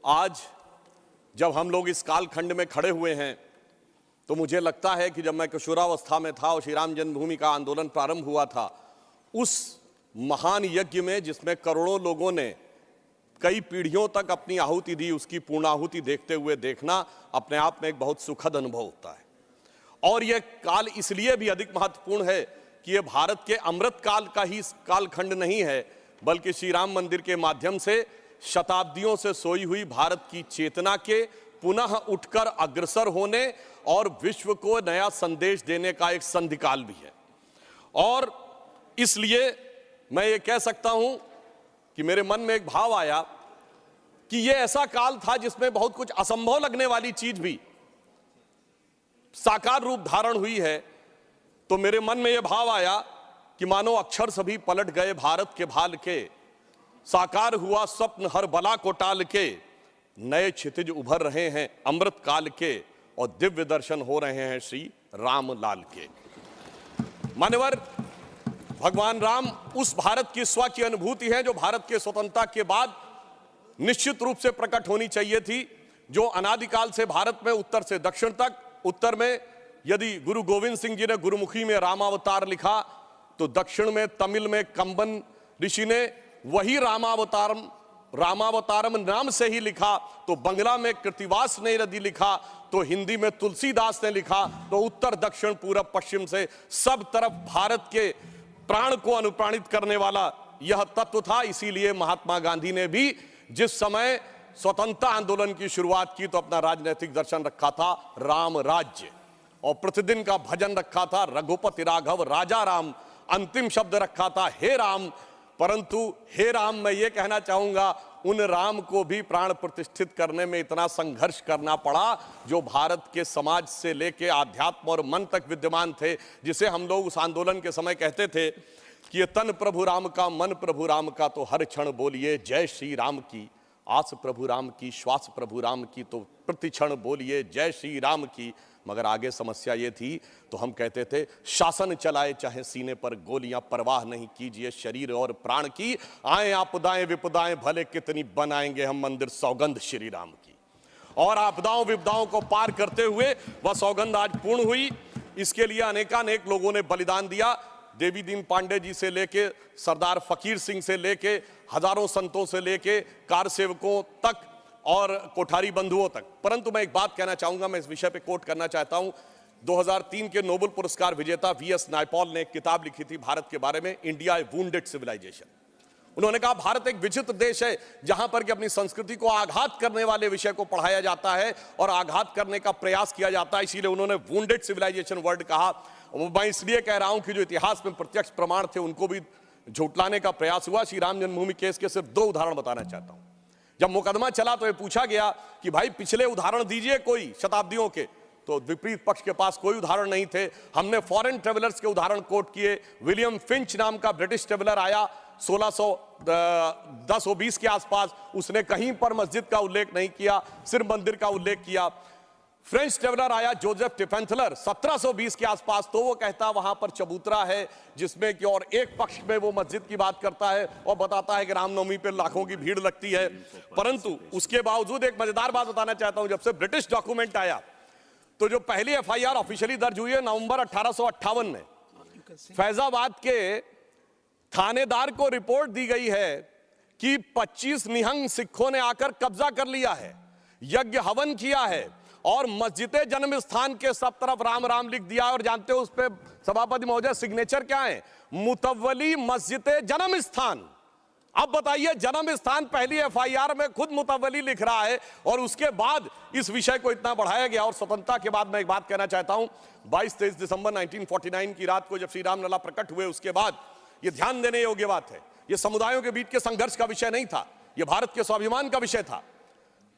आज जब हम लोग इस कालखंड में खड़े हुए हैं तो मुझे लगता है कि जब मैं किशोरावस्था में था और श्री राम जन्मभूमि का आंदोलन प्रारंभ हुआ था, उस महान यज्ञ में जिसमें करोड़ों लोगों ने कई पीढ़ियों तक अपनी आहुति दी, उसकी पूर्णाहुति देखते हुए देखना अपने आप में एक बहुत सुखद अनुभव होता है। और यह काल इसलिए भी अधिक महत्वपूर्ण है कि यह भारत के अमृत काल का ही कालखंड नहीं है, बल्कि श्री राम मंदिर के माध्यम से शताब्दियों से सोई हुई भारत की चेतना के पुनः उठकर अग्रसर होने और विश्व को नया संदेश देने का एक संधिकाल भी है। और इसलिए मैं ये कह सकता हूं कि मेरे मन में एक भाव आया कि ये ऐसा काल था जिसमें बहुत कुछ असंभव लगने वाली चीज भी साकार रूप धारण हुई है। तो मेरे मन में यह भाव आया कि मानो अक्षर सभी पलट गए भारत के भाल के, साकार हुआ स्वप्न हर बला को टाल के, नए क्षितिज उभर रहे हैं अमृत काल के और दिव्य दर्शन हो रहे हैं श्री राम लाल के। मान्यवर, भगवान राम उस भारत की स्व की अनुभूति है जो भारत के स्वतंत्रता के बाद निश्चित रूप से प्रकट होनी चाहिए थी, जो अनादिकाल से भारत में उत्तर से दक्षिण तक, उत्तर में यदि गुरु गोविंद सिंह जी ने गुरुमुखी में रामावतार लिखा तो दक्षिण में तमिल में कंबन ऋषि ने वही रामावतारम नाम से ही लिखा, तो बंगला में कृतिवास ने यदि लिखा तो हिंदी में तुलसीदास ने लिखा, तो उत्तर दक्षिण पूरब पश्चिम से सब तरफ भारत के प्राण को अनुप्राणित करने वाला यह तत्व था। इसीलिए महात्मा गांधी ने भी जिस समय स्वतंत्रता आंदोलन की शुरुआत की तो अपना राजनीतिक दर्शन रखा था राम राज्य, और प्रतिदिन का भजन रखा था रघुपति राघव राजा राम, अंतिम शब्द रखा था हे राम। परंतु हे राम, मैं ये कहना चाहूंगा उन राम को भी प्राण प्रतिष्ठित करने में इतना संघर्ष करना पड़ा जो भारत के समाज से लेके आध्यात्म और मन तक विद्यमान थे, जिसे हम लोग उस आंदोलन के समय कहते थे कि ये तन प्रभु राम का, मन प्रभु राम का, तो हर क्षण बोलिए जय श्री राम की, आस प्रभु राम की, श्वास प्रभु राम की, तो प्रति क्षण बोलिए जय श्री राम की। मगर आगे समस्या ये थी तो हम कहते थे शासन चलाए चाहे सीने पर गोलियां, परवाह नहीं कीजिए शरीर और प्राण की, आए आपदाएं विपदाएं भले कितनी, बनाएंगे हम मंदिर सौगंध श्री राम की। और आपदाओं विपदाओं को पार करते हुए वह सौगंध आज पूर्ण हुई। इसके लिए अनेकानेक लोगों ने बलिदान दिया, देवी दीन पांडे जी से लेके सरदार फकीर सिंह से लेके हजारों संतों से लेके कार सेवकों तक और कोठारी बंधुओं तक। परंतु मैं एक बात कहना चाहूंगा, मैं इस विषय पे कोट करना चाहता हूं। 2003 के नोबेल पुरस्कार विजेता वीएस नायपॉल ने एक किताब लिखी थी भारत के बारे में, इंडिया ए वुंडेड सिविलाइजेशन। उन्होंने कहा भारत एक विचित्र देश है जहां पर कि अपनी संस्कृति को आघात करने वाले विषय को पढ़ाया जाता है और आघात करने का प्रयास किया जाता है, इसीलिए उन्होंने वुंडेड सिविलाइजेशन वर्ड कहा। मैं इसलिए कह रहा हूं कि जो इतिहास में प्रत्यक्ष प्रमाण थे उनको भी झुटलाने का प्रयास हुआ। श्री राम जन्मभूमि केस के सिर्फ 2 उदाहरण बताना चाहता हूं। जब मुकदमा चला तो ये पूछा गया कि भाई पिछले उदाहरण दीजिए कोई शताब्दियों के, तो विपरीत पक्ष के पास कोई उदाहरण नहीं थे। हमने फॉरेन ट्रेवलर्स के उदाहरण कोट किए। विलियम फिंच नाम का ब्रिटिश ट्रेवलर आया 1610-20 के आसपास, उसने कहीं पर मस्जिद का उल्लेख नहीं किया, सिर्फ मंदिर का उल्लेख किया। फ्रेंच ट्रेवलर आया जोसेफ टिफेंथलर 1720 के आसपास, तो वो कहता वहां पर चबूतरा है जिसमें कि और एक पक्ष में वो मस्जिद की बात करता है और बताता है कि रामनवमी पे लाखों की भीड़ लगती है। परंतु उसके बावजूद एक मजेदार बात बताना चाहता हूं, जब से ब्रिटिश डॉक्यूमेंट आया तो जो पहली एफआईआर ऑफिशियली दर्ज हुई है नवंबर 1858 में, फैजाबाद के थानेदार को रिपोर्ट दी गई है कि 25 निहंग सिखों ने आकर कब्जा कर लिया है, यज्ञ हवन किया है और मस्जिद जन्म स्थान के सब तरफ राम राम लिख दिया। और जानते हो उस पे सभापति महोदय सिग्नेचर क्या है? मुतव्वली मस्जिद जन्म स्थान। अब बताइए, जन्म स्थान पहली एफआईआर में खुद मुतव्वली लिख रहा है और उसके बाद इस विषय को इतना बढ़ाया गया। और स्वतंत्रता के बाद मैं एक बात कहना चाहता हूं, 22-23 दिसंबर 1949 की रात को जब श्री राम लला प्रकट हुए, उसके बाद यह ध्यान देने योग्य बात है, यह समुदायों के बीच के संघर्ष का विषय नहीं था, यह भारत के स्वाभिमान का विषय था।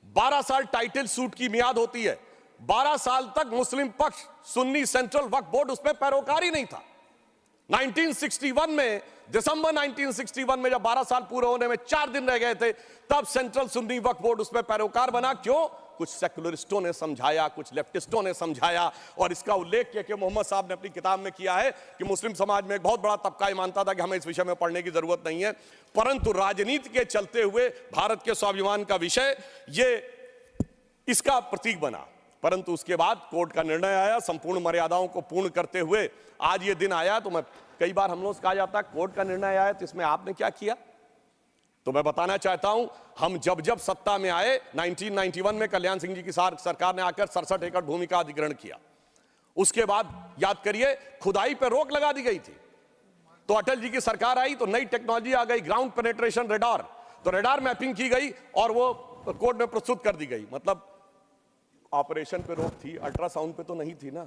12 साल टाइटल सूट की मियाद होती है, 12 साल तक मुस्लिम पक्ष सुन्नी सेंट्रल वक्फ बोर्ड उसमें पैरोकारी नहीं था। 1961 में दिसंबर 1961 में जब 12 साल पूरे होने में 4 दिन रह गए थे, तब सेंट्रल सुन्नी वक्फ बोर्ड उसमें पैरोकार बना। क्यों? कुछ सेकुलरिस्टों ने समझाया, कुछ लेफ्टिस्टों ने समझाया, और इसका उल्लेख किया कि मोहम्मद साहब ने अपनी किताब में किया है कि मुस्लिम समाज में एक बहुत बड़ा तबका ये मानता था कि हमें इस विषय में पढ़ने की जरूरत नहीं है, परंतु राजनीति के चलते हुए भारत के स्वाभिमान का विषय ये इसका प्रतीक बना। परंतु उसके बाद कोर्ट का निर्णय आया, संपूर्ण मर्यादाओं को पूर्ण करते हुए आज ये दिन आया। तो मैं कई बार हम लोग से कहा जाता है कोर्ट का निर्णय आया तो इसमें आपने क्या किया, तो मैं बताना चाहता हूं, हम जब जब सत्ता में आए 1991 में कल्याण सिंह जी की सरकार ने आकर 67 एकड़ भूमि का अधिग्रहण किया। उसके बाद याद करिए खुदाई पर रोक लगा दी गई थी। तो अटल जी की सरकार आई तो नई टेक्नोलॉजी आ गई, ग्राउंड पेनिट्रेशन रेडार, तो रेडार मैपिंग की गई और वो कोर्ट में प्रस्तुत कर दी गई। मतलब ऑपरेशन पे रोक थी, अल्ट्रासाउंड पे तो नहीं थी ना,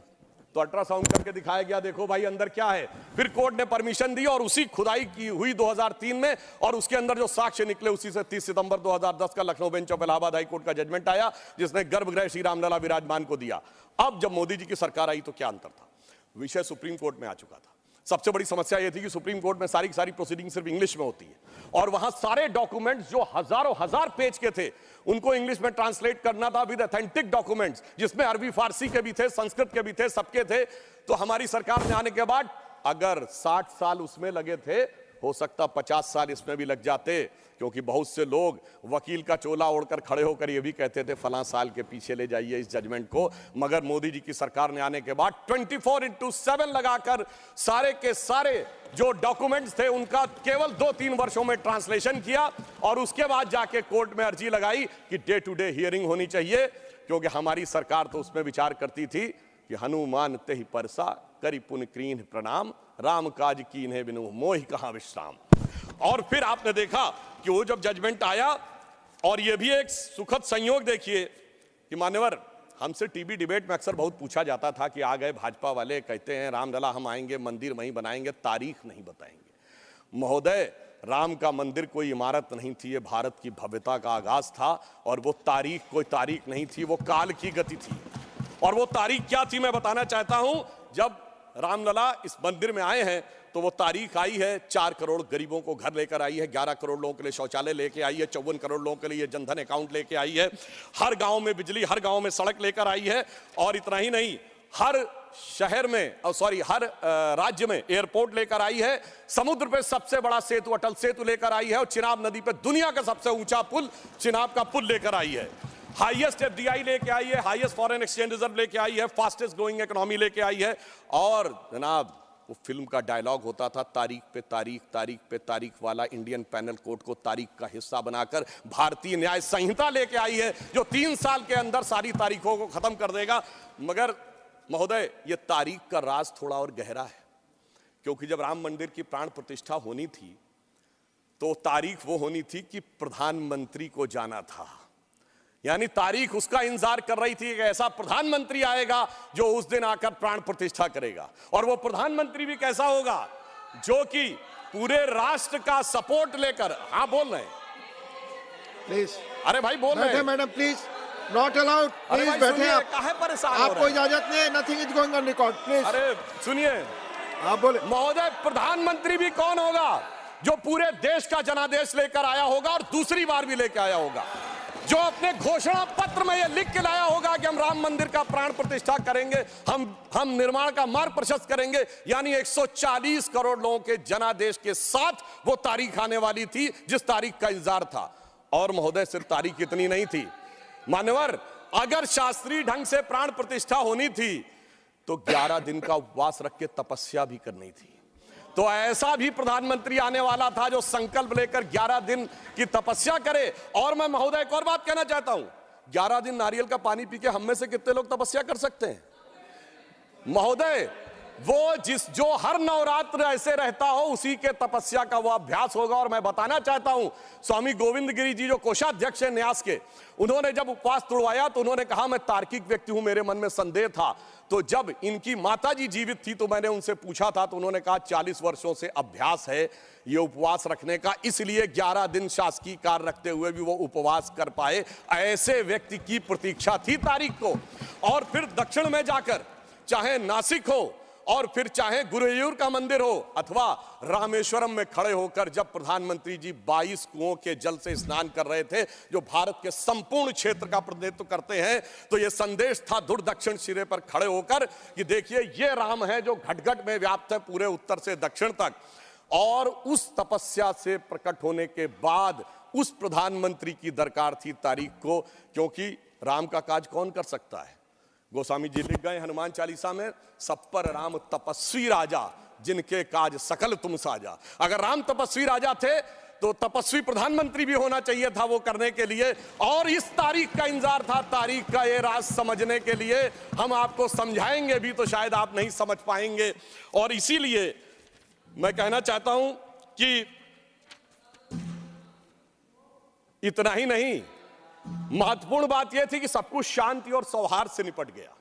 तो अल्ट्रासाउंड करके दिखाया गया, देखो भाई अंदर क्या है। फिर कोर्ट ने परमिशन दी और उसी खुदाई की हुई 2003 में, और उसके अंदर जो साक्ष्य निकले उसी से 30 सितंबर 2010 का Lucknow bench of Allahabad high court का जजमेंट आया, जिसने गर्भगृह श्री रामलला विराजमान को दिया। अब जब मोदी जी की सरकार आई तो क्या अंतर था, विषय सुप्रीम कोर्ट में आ चुका था। सबसे बड़ी समस्या यह थी कि सुप्रीम कोर्ट में सारी की सारी प्रोसीडिंग सिर्फ इंग्लिश में होती है, और वहां सारे डॉक्यूमेंट्स जो हजारों हजार पेज के थे उनको इंग्लिश में ट्रांसलेट करना था विद ऑथेंटिक डॉक्यूमेंट्स, जिसमें अरबी फारसी के भी थे, संस्कृत के भी थे, सबके थे। तो हमारी सरकार में आने के बाद अगर 60 साल उसमें लगे थे, हो सकता 50 साल इसमें भी लग जाते, क्योंकि बहुत से लोग वकील का चोला ओढ़कर खड़े होकर ये भी कहते थे फलां साल के पीछे ले जाइए इस जजमेंट को। मगर मोदी जी की सरकार ने आने के बाद 24/7 लगाकर सारे के सारे जो डॉक्यूमेंट्स थे उनका केवल 2-3 वर्षों में ट्रांसलेशन किया, और उसके बाद जाके कोर्ट में अर्जी लगाई कि डे टू डे हियरिंग होनी चाहिए, क्योंकि हमारी सरकार तो उसमें विचार करती थी कि हनुमान तेहि परसा करि पुन कीन्ह प्रणाम, राम काज कीन्हे बिनु मोहि कहां विश्राम। और फिर आपने देखा कि वो जब जजमेंट आया, और ये भी एक सुखद संयोग देखिए कि मान्यवर, हमसे टीवी डिबेट में अक्सर बहुत पूछा जाता था कि आ गए भाजपा वाले, कहते हैं रामलला हम आएंगे, मंदिर वहीं बनाएंगे, तारीख नहीं बताएंगे। महोदय, राम का मंदिर कोई इमारत नहीं थी, ये भारत की भव्यता का आगाज था, और वो तारीख कोई तारीख नहीं थी, वो काल की गति थी। और वो तारीख क्या थी मैं बताना चाहता हूं। जब रामलला इस मंदिर में आए हैं तो वो तारीख आई है, 4 करोड़ गरीबों को घर लेकर आई है, 11 करोड़ लोगों के लिए शौचालय लेके आई है, 54 करोड़ लोगों के लिए जनधन अकाउंट लेके आई है, हर गांव में बिजली, हर गांव में सड़क लेकर आई है, और इतना ही नहीं, हर शहर में हर राज्य में एयरपोर्ट लेकर आई है, समुद्र पे सबसे बड़ा सेतु अटल सेतु लेकर आई है, और चिनाब नदी पे दुनिया का सबसे ऊंचा पुल चिनाब का पुल लेकर आई है, हाईएस्ट एफडीआई लेके आई है, हाईएस्ट फॉरेन एक्सचेंज रिजर्व लेके आई है, फास्टेस्ट ग्रोइंग इकोनॉमी लेके आई है। और जनाब, वो फिल्म का डायलॉग होता था, तारीख पे तारीख, तारीख पे तारीख वाला इंडियन पैनल कोड को तारीख का हिस्सा बनाकर भारतीय न्याय संहिता लेके आई है, जो 3 साल के अंदर सारी तारीखों को खत्म कर देगा। मगर महोदय, ये तारीख का राज थोड़ा और गहरा है, क्योंकि जब राम मंदिर की प्राण प्रतिष्ठा होनी थी तो तारीख वो होनी थी कि प्रधानमंत्री को जाना था, यानी तारीख उसका इंतजार कर रही थी कि ऐसा प्रधानमंत्री आएगा जो उस दिन आकर प्राण प्रतिष्ठा करेगा। और वो प्रधानमंत्री भी कैसा होगा, जो कि पूरे राष्ट्र का सपोर्ट लेकर, हाँ बोल रहे हैं प्लीज, अरे भाई बोल रहे हैं madam please, not allowed, please बैठे आप, काहे परेशान आपको इजाजत नहीं है, nothing is going on record, please. अरे सुनिए, आप बोले। महोदय, प्रधानमंत्री भी कौन होगा, जो पूरे देश का जनादेश लेकर आया होगा, और दूसरी बार भी लेकर आया होगा, जो अपने घोषणा पत्र में यह लिख के लाया होगा कि हम राम मंदिर का प्राण प्रतिष्ठा करेंगे, हम निर्माण का मार्ग प्रशस्त करेंगे। यानी 140 करोड़ लोगों के जनादेश के साथ वो तारीख आने वाली थी जिस तारीख का इंतजार था। और महोदय, सिर्फ तारीख इतनी नहीं थी मान्यवर, अगर शास्त्रीय ढंग से प्राण प्रतिष्ठा होनी थी तो 11 दिन का उपवास रख के तपस्या भी करनी थी। तो ऐसा भी प्रधानमंत्री आने वाला था जो संकल्प लेकर 11 दिन की तपस्या करे। और मैं महोदय एक और बात कहना चाहता हूं, 11 दिन नारियल का पानी पी के हम में से कितने लोग तपस्या कर सकते हैं महोदय? वो जो हर नवरात्र ऐसे रहता हो उसी के तपस्या का वो अभ्यास होगा। और मैं बताना चाहता हूं, स्वामी गोविंद गिरी जी जो कोषाध्यक्ष हैं न्यास के, उन्होंने जब उपवास तोड़वाया तो उन्होंने कहा मैं तार्किक व्यक्ति हूं, मेरे मन में संदेह था। तो जब इनकी माताजी जीवित थी तो मैंने उनसे पूछा था, तो उन्होंने कहा 40 वर्षों से अभ्यास है ये उपवास रखने का, इसलिए 11 दिन शासकीय कार्य रखते हुए भी वो उपवास कर पाए। ऐसे व्यक्ति की प्रतीक्षा थी तारीख को। और फिर दक्षिण में जाकर, चाहे नासिक हो और फिर चाहे गुरुवायूर का मंदिर हो अथवा रामेश्वरम में खड़े होकर जब प्रधानमंत्री जी 22 कुओं के जल से स्नान कर रहे थे, जो भारत के संपूर्ण क्षेत्र का प्रतिनिधित्व करते हैं, तो यह संदेश था दूर दक्षिण सिरे पर खड़े होकर कि देखिए ये राम है जो घट-घट में व्याप्त है पूरे उत्तर से दक्षिण तक। और उस तपस्या से प्रकट होने के बाद उस प्रधानमंत्री की दरकार थी तारीख को, क्योंकि राम का काज कौन कर सकता है। गोस्वामी जी लिख गए हनुमान चालीसा में, सब पर राम तपस्वी राजा, जिनके काज सकल तुम साजा। अगर राम तपस्वी राजा थे तो तपस्वी प्रधानमंत्री भी होना चाहिए था वो करने के लिए, और इस तारीख का इंतजार था। तारीख का ये राज समझने के लिए हम आपको समझाएंगे भी तो शायद आप नहीं समझ पाएंगे। और इसीलिए मैं कहना चाहता हूं कि इतना ही नहीं, महत्वपूर्ण बात यह थी कि सब कुछ शांति और सौहार्द से निपट गया।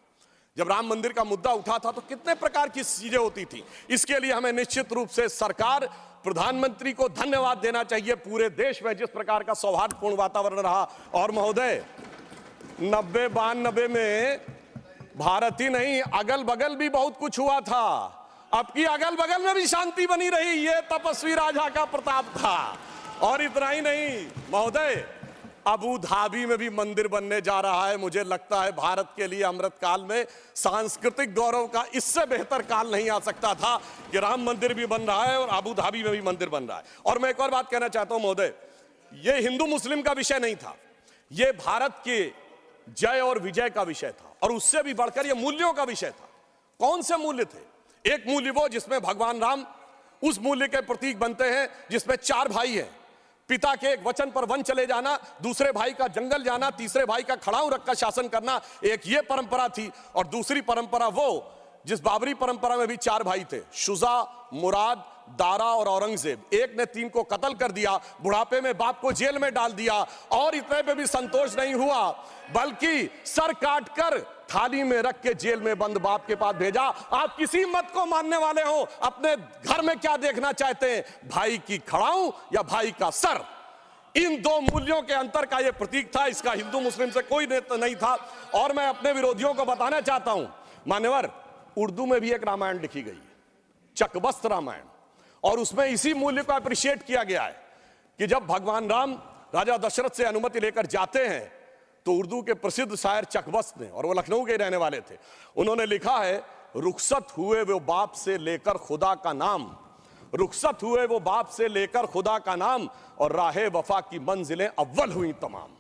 जब राम मंदिर का मुद्दा उठा था तो कितने प्रकार की चीजें होती थी। इसके लिए हमें निश्चित रूप से सरकार, प्रधानमंत्री को धन्यवाद देना चाहिए। पूरे देश में जिस प्रकार का सौहार्दपूर्ण वातावरण रहा, और महोदय 90-92 में भारत ही नहीं अगल बगल भी बहुत कुछ हुआ था। अब की अगल बगल में भी शांति बनी रही, ये तपस्वी राजा का प्रताप था। और इतना ही नहीं महोदय, अबू धाबी में भी मंदिर बनने जा रहा है। मुझे लगता है भारत के लिए अमृत काल में सांस्कृतिक गौरव का इससे बेहतर काल नहीं आ सकता था कि राम मंदिर भी बन रहा है और अबू धाबी में भी मंदिर बन रहा है। और मैं एक और बात कहना चाहता हूं महोदय, यह हिंदू मुस्लिम का विषय नहीं था, यह भारत के जय और विजय का विषय था, और उससे भी बढ़कर यह मूल्यों का विषय था। कौन से मूल्य थे? एक मूल्य वो जिसमें भगवान राम उस मूल्य के प्रतीक बनते हैं जिसमें 4 भाई हैं, पिता के एक वचन पर वन चले जाना, दूसरे भाई का जंगल जाना, तीसरे भाई का खड़ाऊ रखकर शासन करना, एक ये परंपरा थी। और दूसरी परंपरा वो जिस बाबरी परंपरा में भी 4 भाई थे, शुजा, मुराद, दारा और औरंगजेब। एक ने 3 को कत्ल कर दिया, बुढ़ापे में बाप को जेल में डाल दिया, और इतने पे भी संतोष नहीं हुआ बल्कि सर काटकर थाली में रख के जेल में बंद बाप के पास भेजा। आप किसी मत को मानने वाले हो, अपने घर में क्या देखना चाहते हैं, भाई की खड़ाऊ या भाई का सर? इन 2 मूल्यों के अंतर का यह प्रतीक था। इसका हिंदू मुस्लिम से कोई नहीं था। और मैं अपने विरोधियों को बताना चाहता हूं, मान्यवर, उर्दू में भी एक रामायण लिखी गई है, चकबस्त रामायण, और उसमें इसी मूल्य को अप्रिशिएट किया गया है कि जब भगवान राम राजा दशरथ से अनुमति लेकर जाते हैं तो उर्दू के प्रसिद्ध शायर चकबस्त ने, और वो लखनऊ के रहने वाले थे, उन्होंने लिखा है, रुखसत हुए वो बाप से लेकर खुदा का नाम, रुखसत हुए वो बाप से लेकर खुदा का नाम, और राहे वफा की मंजिलें अव्वल हुई तमाम।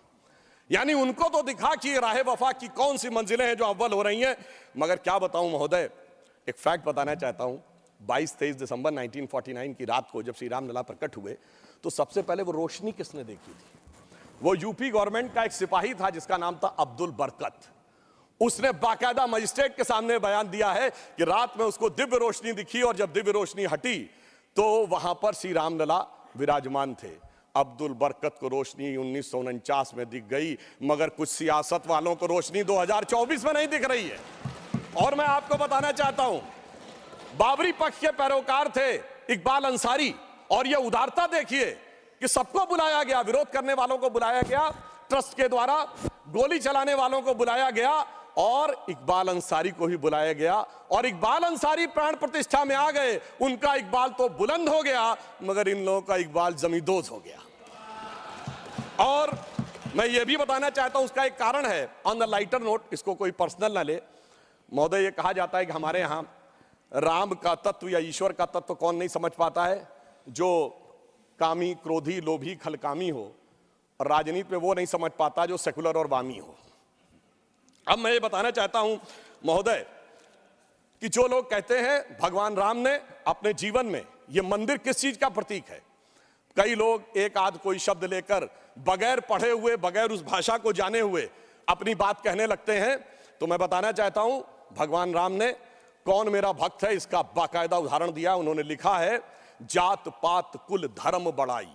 यानी उनको तो दिखा कि राहे वफा की कौन सी मंजिलें हैं जो अव्वल हो रही हैं। मगर क्या बताऊं महोदय, एक फैक्ट बताना चाहता हूं। 22-23 दिसंबर 1949 की रात को जब श्री राम लला प्रकट हुए तो सबसे पहले वो रोशनी किसने देखी थी? वो यूपी गवर्नमेंट का एक सिपाही था जिसका नाम था अब्दुल बरकत। उसने बाकायदा मजिस्ट्रेट के सामने बयान दिया है कि रात में उसको दिव्य रोशनी दिखी, और जब दिव्य रोशनी हटी तो वहां पर श्री राम लला विराजमान थे। अब्दुल बरकत को रोशनी 1949 में दिख गई, मगर कुछ सियासत वालों को रोशनी 2024 में नहीं दिख रही है। और मैं आपको बताना चाहता हूं, बाबरी पक्ष के पैरोकार थे इकबाल अंसारी, और यह उदारता देखिए कि सबको बुलाया गया, विरोध करने वालों को बुलाया गया, ट्रस्ट के द्वारा गोली चलाने वालों को बुलाया गया, और इकबाल अंसारी को ही बुलाया गया। और इकबाल अंसारी प्राण प्रतिष्ठा में आ गए। उनका इकबाल तो बुलंद हो गया, मगर इन लोगों का इकबाल जमींदोज हो गया। और मैं ये भी बताना चाहता हूं, उसका एक कारण है। ऑन द लाइटर नोट, इसको कोई पर्सनल ना ले महोदय, ये कहा जाता है कि हमारे यहां राम का तत्व या ईश्वर का तत्व कौन नहीं समझ पाता है? जो कामी, क्रोधी, लोभी, खलकामी हो। और राजनीति में वो नहीं समझ पाता जो सेकुलर और वामी हो। अब मैं ये बताना चाहता हूं महोदय कि जो लोग कहते हैं भगवान राम ने अपने जीवन में ये मंदिर किस चीज का प्रतीक है, कई लोग एक आध कोई शब्द लेकर बगैर पढ़े हुए, बगैर उस भाषा को जाने हुए अपनी बात कहने लगते हैं। तो मैं बताना चाहता हूं, भगवान राम ने कौन मेरा भक्त है इसका बाकायदा उदाहरण दिया। उन्होंने लिखा है, जात पात कुल धर्म बड़ाई,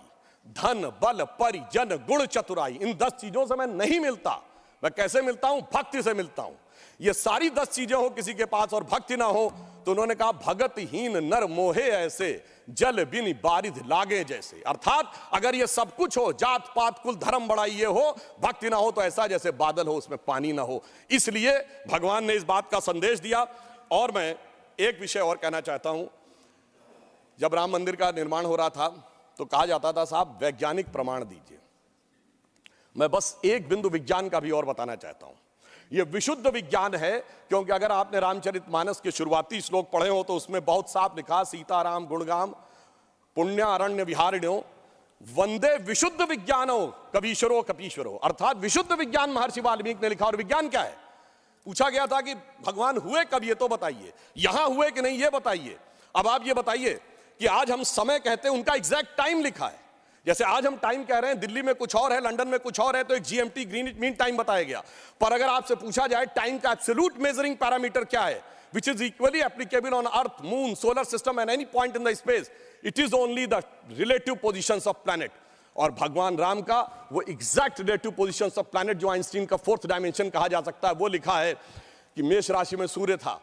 धन बल परिजन गुण चतुराई। इन 10 चीजों से मैं नहीं मिलता। मैं कैसे मिलता हूं? भक्ति से मिलता हूं। ये सारी 10 चीजें हो किसी के पास और भक्ति ना हो, तो उन्होंने कहा, भगतहीन नर मोहे ऐसे, जल बिन बारिध लागे जैसे। अर्थात अगर ये सब कुछ हो, जात पात कुल धर्म बड़ाई ये हो, भक्ति ना हो, तो ऐसा जैसे बादल हो उसमें पानी ना हो। इसलिए भगवान ने इस बात का संदेश दिया। और मैं एक विषय और कहना चाहता हूं। जब राम मंदिर का निर्माण हो रहा था तो कहा जाता था साहब वैज्ञानिक प्रमाण दीजिए। मैं बस एक बिंदु विज्ञान का भी और बताना चाहता हूं। यह विशुद्ध विज्ञान है, क्योंकि अगर आपने रामचरितमानस के शुरुआती श्लोक पढ़े हो तो उसमें बहुत साफ लिखा, सीताराम गुणगाम पुण्य अरण्य विहारिण्यो वंदे विशुद्ध विज्ञानो कवीश्वरो कपीश्वरो। अर्थात विशुद्ध विज्ञान महर्षि वाल्मीकि ने लिखा। और विज्ञान क्या है? पूछा गया था कि भगवान हुए कब, ये तो बताइए, यहां हुए कि नहीं ये बताइए। अब आप ये बताइए कि आज हम समय कहते हैं, उनका एग्जैक्ट टाइम लिखा है। जैसे आज हम टाइम कह रहे हैं, दिल्ली में कुछ और है, लंदन में कुछ और है, तो एक जीएमटी ग्रीनिच मीन टाइम बताया गया। पर अगर आपसे पूछा जाए टाइम का एब्सोल्यूट मेजरिंग पैरामीटर क्या है, which is equally applicable on earth, moon, solar system and any point in the space, it is only the relative positions of planet। और भगवान राम का वो exact relative positions of planet, जो Einstein का fourth dimension कहा जा सकता है, वो लिखा है कि मेष राशि में सूर्य था,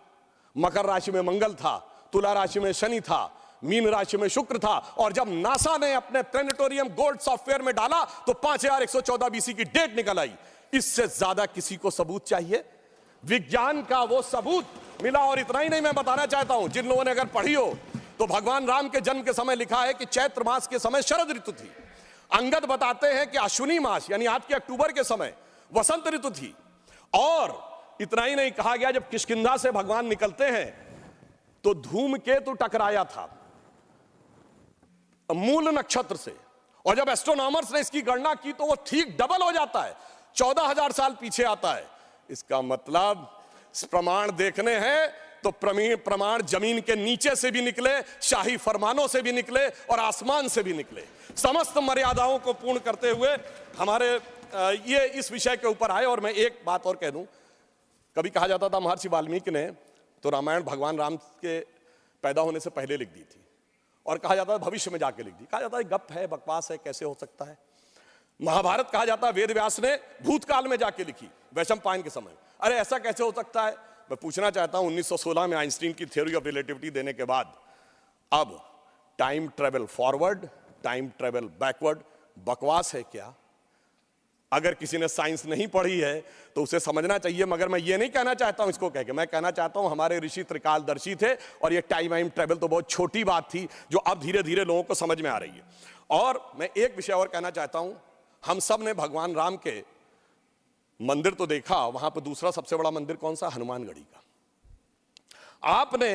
मकर राशि में मंगल था, तुला राशि में शनि था, मीन राशि में शुक्र था। और जब नासा ने अपने प्लेनेटोरियम गोल्ड सॉफ्टवेयर में डाला तो 5114 बीसी की डेट निकल आई। इससे ज्यादा किसी को सबूत चाहिए? विज्ञान का वो सबूत मिला। और इतना ही नहीं, मैं बताना चाहता हूं, जिन लोगों ने अगर पढ़ी हो तो भगवान राम के जन्म के समय लिखा है कि चैत्र मास के समय शरद ऋतु थी। अंगद बताते हैं कि अश्विनी मास यानी आज के अक्टूबर के समय वसंत ऋतु थी। और इतना ही नहीं, कहा गया जब किष्किंधा से भगवान निकलते हैं तो धूमकेतु टकराया था मूल नक्षत्र से। और जब एस्ट्रोनॉमर्स ने इसकी गणना की तो वो ठीक डबल हो जाता है, 14,000 साल पीछे आता है। इसका मतलब प्रमाण देखने हैं तो प्रमाण जमीन के नीचे से भी निकले, शाही फरमानों से भी निकले और आसमान से भी निकले। समस्त मर्यादाओं को पूर्ण करते हुए हमारे ये इस विषय के ऊपर आए। और मैं एक बात और कह दूं, कभी कहा जाता था महर्षि वाल्मीकि ने तो रामायण भगवान राम के पैदा होने से पहले लिख दी थी, और कहा जाता है भविष्य में जाके लिख दी। कहा जाता है गप है, बकवास है, कैसे हो सकता है। महाभारत कहा जाता है वेद व्यास ने भूतकाल में जाके लिखी, वैशंपायन के समय। अरे ऐसा कैसे हो सकता है? मैं पूछना चाहता हूं, 1916 में आइंस्टीन की थ्योरी ऑफ रिलेटिविटी देने के बाद अब time travel forward, time travel backward बकवास है क्या? अगर किसी ने साइंस नहीं पढ़ी है तो उसे समझना चाहिए। मगर मैं ये नहीं कहना चाहता हूं इसको कह के, मैं कहना चाहता हूं हमारे ऋषि त्रिकालदर्शी थे, और ये टाइम ट्रेवल तो बहुत छोटी बात थी जो अब धीरे धीरे लोगों को समझ में आ रही है। और मैं एक विषय और कहना चाहता हूं, हम सब ने भगवान राम के मंदिर तो देखा, वहां पर दूसरा सबसे बड़ा मंदिर कौन सा? हनुमानगढ़ी का। आपने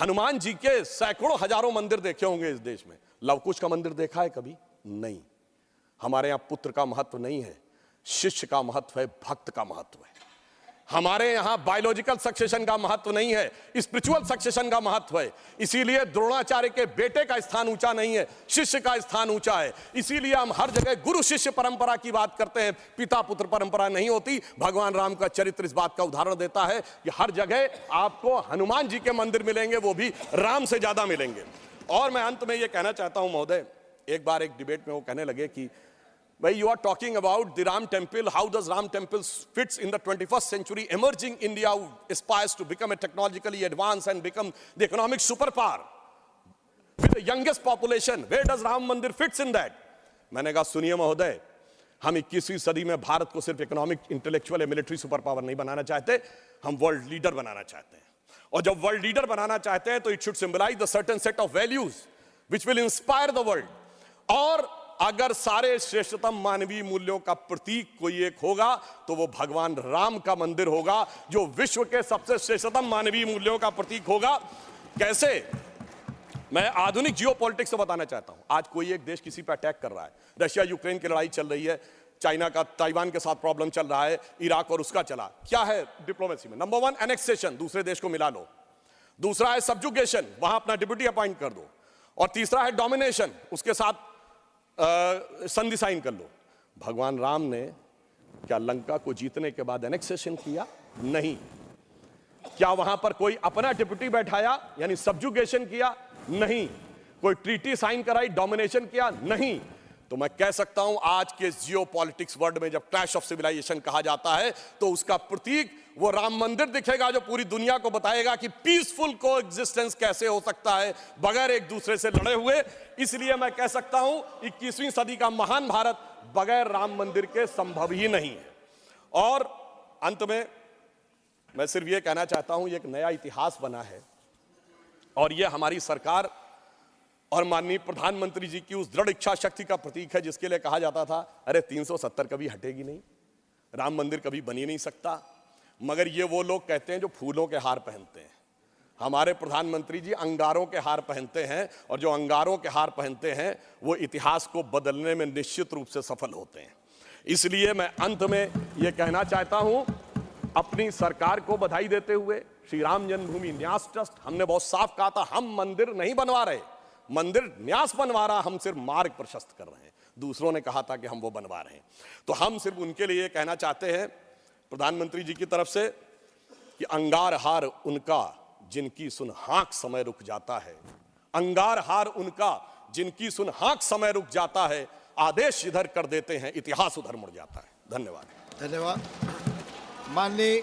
हनुमान जी के सैकड़ों हजारों मंदिर देखे होंगे इस देश में, लवकुश का मंदिर देखा है कभी? नहीं। हमारे यहां पुत्र का महत्व नहीं है, शिष्य का महत्व है, भक्त का महत्व है। हमारे यहां बायोलॉजिकल सक्सेशन का महत्व नहीं है, स्पिरिचुअल सक्सेशन का महत्व है। इसीलिए द्रोणाचार्य के बेटे का स्थान ऊंचा नहीं है, शिष्य का स्थान ऊंचा है। इसीलिए हम हर जगह गुरु शिष्य परंपरा की बात करते हैं, पिता पुत्र परंपरा नहीं होती। भगवान राम का चरित्र इस बात का उदाहरण देता है कि हर जगह आपको हनुमान जी के मंदिर मिलेंगे, वो भी राम से ज्यादा मिलेंगे। और मैं अंत में यह कहना चाहता हूं महोदय, एक बार एक डिबेट में वो कहने लगे कि भाई you are talking about the Ram temple, how does Ram temple fits in the 21st century emerging India who aspires to become a technologically advanced and become the economic superpower with the youngest population, where does Ram Mandir fits in that? मैंने कहा सुनिए महोदय, हम 21वीं सदी में भारत को सिर्फ इकोनॉमिक, इंटेलेक्चुअल या मिलिट्री सुपर पावर नहीं बनाना चाहते, हम वर्ल्ड लीडर बनाना चाहते हैं। और जब वर्ल्ड लीडर बनाना चाहते हैं तो it should symbolise the certain set of values which will inspire the world. और अगर सारे श्रेष्ठतम मानवीय मूल्यों का प्रतीक कोई एक होगा तो वो भगवान राम का मंदिर होगा, जो विश्व के सबसे श्रेष्ठतम मानवीय मूल्यों का प्रतीक होगा। कैसे? मैं आधुनिक जियोपॉलिटिक्स से बताना चाहता हूं। आज कोई एक देश किसी पर अटैक कर रहा है, रशिया यूक्रेन की लड़ाई चल रही है, चाइना का ताइवान के साथ प्रॉब्लम चल रहा है, इराक और उसका चला। क्या है डिप्लोमेसी में? नंबर 1 एनेक्सेशन, दूसरे देश को मिला लो। दूसरा है सब्जुगेशन, वहां अपना डिप्यूटी अपॉइंट कर दो। और तीसरा है डोमिनेशन, उसके साथ संधि साइन कर लो। भगवान राम ने क्या लंका को जीतने के बाद एनेक्सेशन किया? नहीं। क्या वहां पर कोई अपना डिप्यूटी बैठाया यानी सब्जुगेशन किया? नहीं। कोई ट्रीटी साइन कराई, डोमिनेशन किया? नहीं। तो मैं कह सकता हूं आज के जियोपॉलिटिक्स वर्ल्ड में जब क्लैश ऑफ सिविलाइजेशन कहा जाता है तो उसका प्रतीक वो राम मंदिर दिखेगा, जो पूरी दुनिया को बताएगा कि पीसफुल को एग्जिस्टेंस कैसे हो सकता है बगैर एक दूसरे से लड़े हुए। इसलिए मैं कह सकता हूं 21वीं सदी का महान भारत बगैर राम मंदिर के संभव ही नहीं है। और अंत में मैं सिर्फ ये कहना चाहता हूं, एक नया इतिहास बना है और ये हमारी सरकार और माननीय प्रधानमंत्री जी की उस दृढ़ इच्छा शक्ति का प्रतीक है जिसके लिए कहा जाता था अरे 370 कभी हटेगी नहीं, राम मंदिर कभी बन ही नहीं सकता। मगर ये वो लोग कहते हैं जो फूलों के हार पहनते हैं। हमारे प्रधानमंत्री जी अंगारों के हार पहनते हैं, और जो अंगारों के हार पहनते हैं वो इतिहास को बदलने में निश्चित रूप से सफल होते हैं। इसलिए मैं अंत में ये कहना चाहता हूं, अपनी सरकार को बधाई देते हुए, श्री राम जन्मभूमि न्यास ट्रस्ट, हमने बहुत साफ कहा था हम मंदिर नहीं बनवा रहे, मंदिर न्यास बनवा रहा, हम सिर्फ मार्ग प्रशस्त कर रहे हैं। दूसरों ने कहा था कि हम वो बनवा रहे हैं, तो हम सिर्फ उनके लिए कहना चाहते हैं प्रधानमंत्री जी की तरफ से कि अंगार हार उनका जिनकी सुन हाँक समय रुक जाता है, अंगार हार उनका जिनकी सुन हाँक समय रुक जाता है, आदेश इधर कर देते हैं इतिहास उधर मुड़ जाता है। धन्यवाद। धन्यवाद। माननीय